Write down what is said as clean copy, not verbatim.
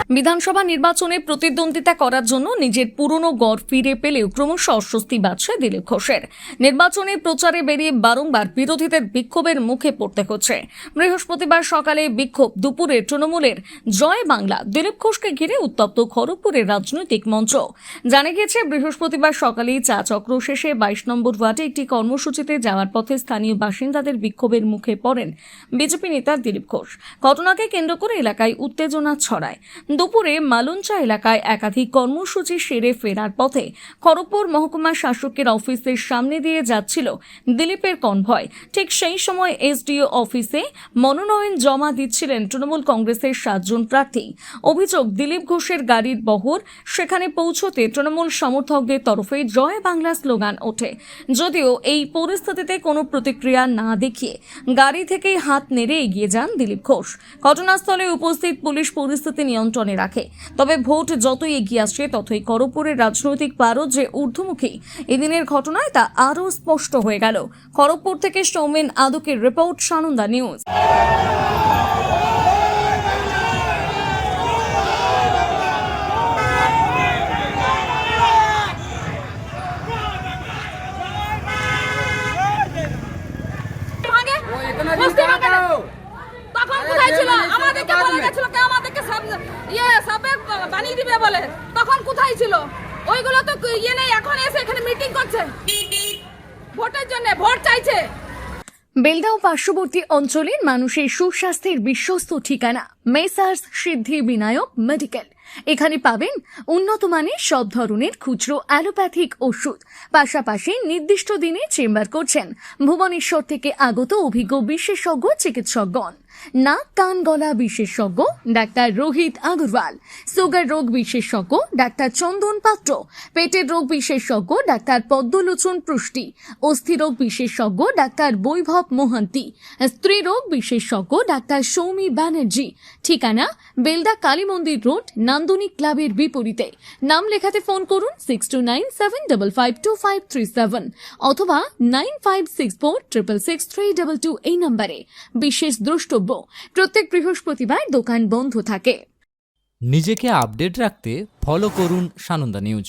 বিধানসভা নির্বাচনে প্রতিদ্বন্দ্বিতা করার জন্য নিজের পুরনো গড় ফিরে পেলেও ক্রমশ অস্বস্তি বাড়ছে দিলীপ ঘোষের। নির্বাচনে প্রচারে বেরিয়ে বারংবার বিরোধীদের বিক্ষোভের মুখে পড়তে হচ্ছে। বৃহস্পতিবার সকালে বিক্ষোভ, দুপুরে তৃণমূলের জয় বাংলা, দিলীপ ঘোষকে ঘিরে উত্তপ্ত খড়গপুরের রাজনৈতিক মঞ্চ। জানা গিয়েছে, বৃহস্পতিবার সকালেই চা চক্র শেষে 22 নম্বর ওয়ার্ডে একটি কর্মসূচিতে যাওয়ার পথে স্থানীয় বাসিন্দাদের বিক্ষোভের মুখে পড়েন বিজেপি নেতা দিলীপ ঘোষ। ঘটনাকে কেন্দ্র করে এলাকায় উত্তেজনা ছড়ায়। দুপুরে মালঞ্চা এলাকায় একাধিক কর্মসূচি সেরে ফেরার পথে খড়গপুর মহকুমা শাসকের অফিসের সামনে দিয়ে যাচ্ছিল দিলীপের কনভয়। ঠিক সেই সময় এসডিও অফিসে মনোনয়ন জমা দিচ্ছিলেন তৃণমূল কংগ্রেসের 7 জন প্রার্থী। অভিযোগ, দিলীপ ঘোষের গাড়ির বহর সেখানে পৌঁছতে তৃণমূল সমর্থকদের তরফে জয় বাংলা স্লোগান ওঠে। যদিও এই পরিস্থিতিতে কোনো প্রতিক্রিয়া না দেখিয়ে গাড়ি থেকেই হাত নেড়ে এগিয়ে যান দিলীপ ঘোষ। ঘটনাস্থলে উপস্থিত পুলিশ পরিস্থিতি নিয়ন্ত্রণে রাখে। তবে ভোট যতই এগিয়ে আসছে ততই খড়গপুরের রাজনৈতিক পারদ যে ঊর্ধ্বমুখী, এদিনের ঘটনায় তা আরও স্পষ্ট হয়ে গেল। খড়গপুর থেকে সৌমেন আদকের রিপোর্ট, সানন্দা নিউজ। তখন কোথায় ছিল? আমাদেরকে বলে গেছিল কে আমাদেরকে সব সবে বানিয়ে দিবে বলে। তখন কোথায় ছিল? ওইগুলো তো নেই। এখন এসে এখানে মিটিং করছে, ভোটের জন্য, ভোট চাইছে। বেলদা ও পার্শ্ববর্তী অঞ্চলের মানুষের সুস্বাস্থ্যের বিশ্বস্ত ঠিকানা মেসার্স সিদ্ধি বিনায়ক মেডিকেল। এখানে পাবেন উন্নত মানের সব ধরনের খুচরো অ্যালোপ্যাথিক ওষুধ। পাশাপাশি নির্দিষ্ট দিনে চেম্বার করছেন ভুবনেশ্বর থেকে আগত অভিজ্ঞ বিশেষজ্ঞ চিকিৎসকগণ। নাক কান গলা বিশেষজ্ঞ ডাক্তার রোহিত আগরওয়াল, সুগার রোগ বিশেষজ্ঞ ডাক্তার চন্দন পাত্র, পেটের রোগ বিশেষজ্ঞ ডাক্তার পদ্মলোচন পুষ্টি, অস্থিরোগ বিশেষজ্ঞ ডাক্তার বৈভব মোহান্তি, স্ত্রী রোগ বিশেষজ্ঞ ডাক্তার সৌমি ব্যানার্জি। ঠিকানা বেলদা কালী মন্দির রোড, নান্দনী ক্লাবের বিপরীতে। নাম লেখাতে ফোন করুন 6297552537 অথবা 9564666322 এই নম্বরে। বিশেষ দ্রষ্টব্য, প্রত্যেক বৃহস্পতিবার দোকান বন্ধ থাকে। নিজেকে আপডেট রাখতে ফলো করুন সানন্দা নিউজ।